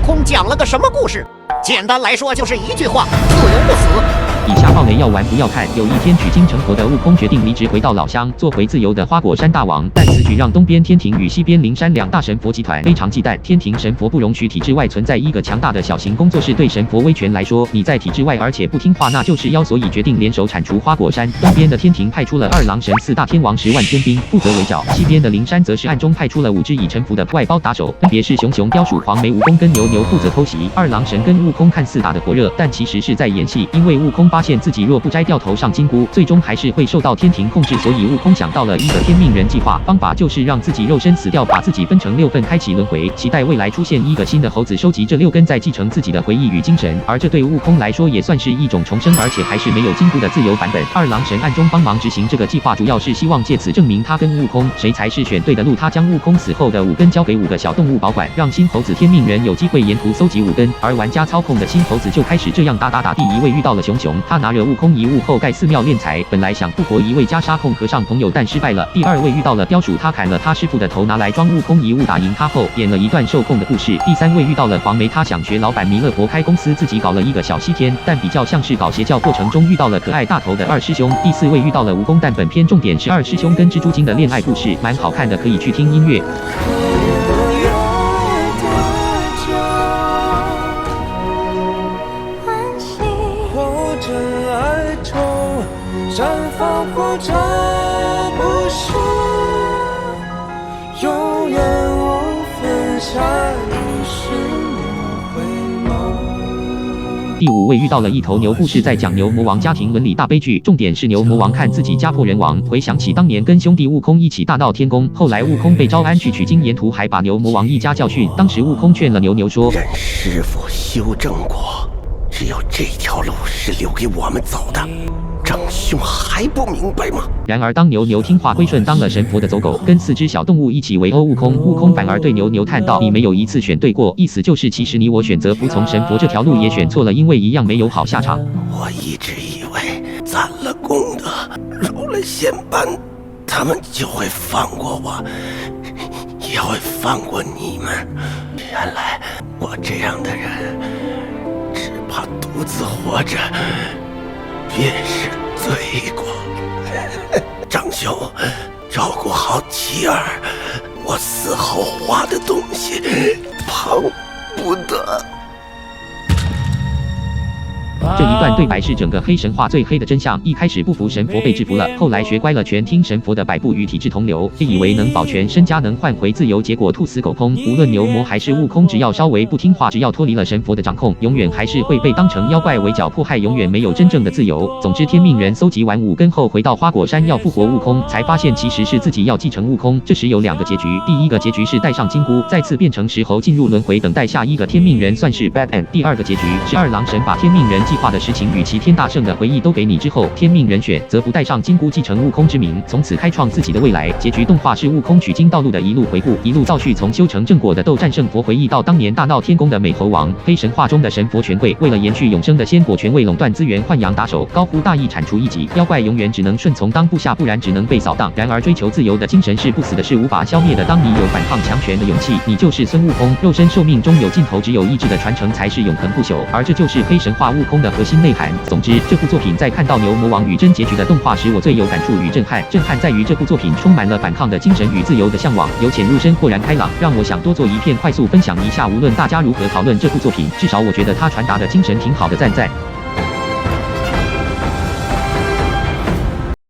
空讲了个什么故事？简单来说就是一句话：自由不死。以下爆雷要玩不要看。有一天取经成佛的悟空决定离职回到老乡，做回自由的花果山大王。但此举让东边天庭与西边灵山两大神佛集团非常忌惮。天庭神佛不容许体制外存在一个强大的小型工作室。对神佛威权来说，你在体制外而且不听话，那就是妖，所以决定联手铲除花果山。东边的天庭派出了二郎神4大天王10万天兵负责围剿，西边的灵山则是暗中派出了5只已臣服的外包打手，分别是熊熊、雕鼠、黄眉、蜈蚣跟牛牛负责偷袭。二郎神跟悟空看似打得火热，但其实是在演戏，因为悟空发现自己若不摘掉头上金箍，最终还是会受到天庭控制，所以悟空想到了一个天命人计划，方法就是让自己肉身死掉，把自己分成6份，开启轮回，期待未来出现一个新的猴子，收集这6根，再继承自己的回忆与精神。而这对悟空来说也算是一种重生，而且还是没有金箍的自由版本。二郎神暗中帮忙执行这个计划，主要是希望借此证明他跟悟空谁才是选对的路。他将悟空死后的5根交给5个小动物保管，让新猴子天命人有机会沿途搜集5根，而玩家操控的新猴子就开始这样打。第一位遇到了熊熊，他拿着悟空遗物后盖寺庙敛财，本来想复活一位袈裟控和尚朋友，但失败了。第2位遇到了雕鼠，他砍了他师傅的头拿来装悟空遗物，打赢他后演了一段受控的故事。第3位遇到了黄眉，他想学老板弥勒佛开公司，自己搞了一个小西天，但比较像是搞邪教，过程中遇到了可爱大头的2师兄。第4位遇到了蜈蚣，但本片重点是2师兄跟蜘蛛精的恋爱故事，蛮好看的，可以去听音乐。绽放或者不是，永远无分下一世回眸。第5位遇到了一头牛，故事在讲牛魔王家庭伦理大悲剧，重点是牛魔王看自己家破人亡，回想起当年跟兄弟悟空一起大闹天宫，后来悟空被招安去取经，沿途还把牛魔王一家教训。当时悟空劝了牛说：任师傅修正过，只有这条路是留给我们走的。长兄还不明白吗？然而当牛听话归顺，当了神佛的走狗，跟4只小动物一起围殴悟空，悟空反而对牛叹道：你没有一次选对过，意思就是其实你我选择服从神佛这条路也选错了，因为一样没有好下场。我一直以为攒了功德，入了仙班，他们就会放过我，也会放过你们。原来我这样的人，只怕独自活着便是罪过。长兄，照顾好妻儿，我死后画的东西碰不得。这一段对白是整个黑神话最黑的真相。一开始不服神佛被制服了，后来学乖了，全听神佛的摆布，与体制同流，自以为能保全身家，能换回自由，结果兔死狗烹。无论牛魔还是悟空，只要稍微不听话，只要脱离了神佛的掌控，永远还是会被当成妖怪围剿迫害，永远没有真正的自由。总之，天命人搜集完5根后，回到花果山要复活悟空，才发现其实是自己要继承悟空。这时有2个结局，第一个结局是戴上金箍，再次变成石猴，进入轮回，等待下一个天命人，算是 bad end。第2个结局是二郎神把天命人计划的事情与齐天大圣的回忆都给你之后，天命人选则不带上金箍，继承悟空之名，从此开创自己的未来。结局动画是悟空取经道路的一路回顾，一路造序，从修成正果的斗战胜佛回忆到当年大闹天宫的美猴王。黑神话中的神佛权贵为了延续永生的仙果权位垄断资源，豢养打手，高呼大义，铲除异己，妖怪永远只能顺从当部下，不然只能被扫荡。然而追求自由的精神是不死的，是无法消灭的。当你有反抗强权的勇气，你就是孙悟空。肉身寿命终有尽头，只有意志的传承才是永恒不朽，而这就是黑神话悟空的核心内涵。总之，这部作品在看到牛魔王与真结局的动画时，我最有感触与震撼。震撼在于这部作品充满了反抗的精神与自由的向往，由浅入深，豁然开朗，让我想多做一片快速分享一下。无论大家如何讨论这部作品，至少我觉得它传达的精神挺好的，赞赞。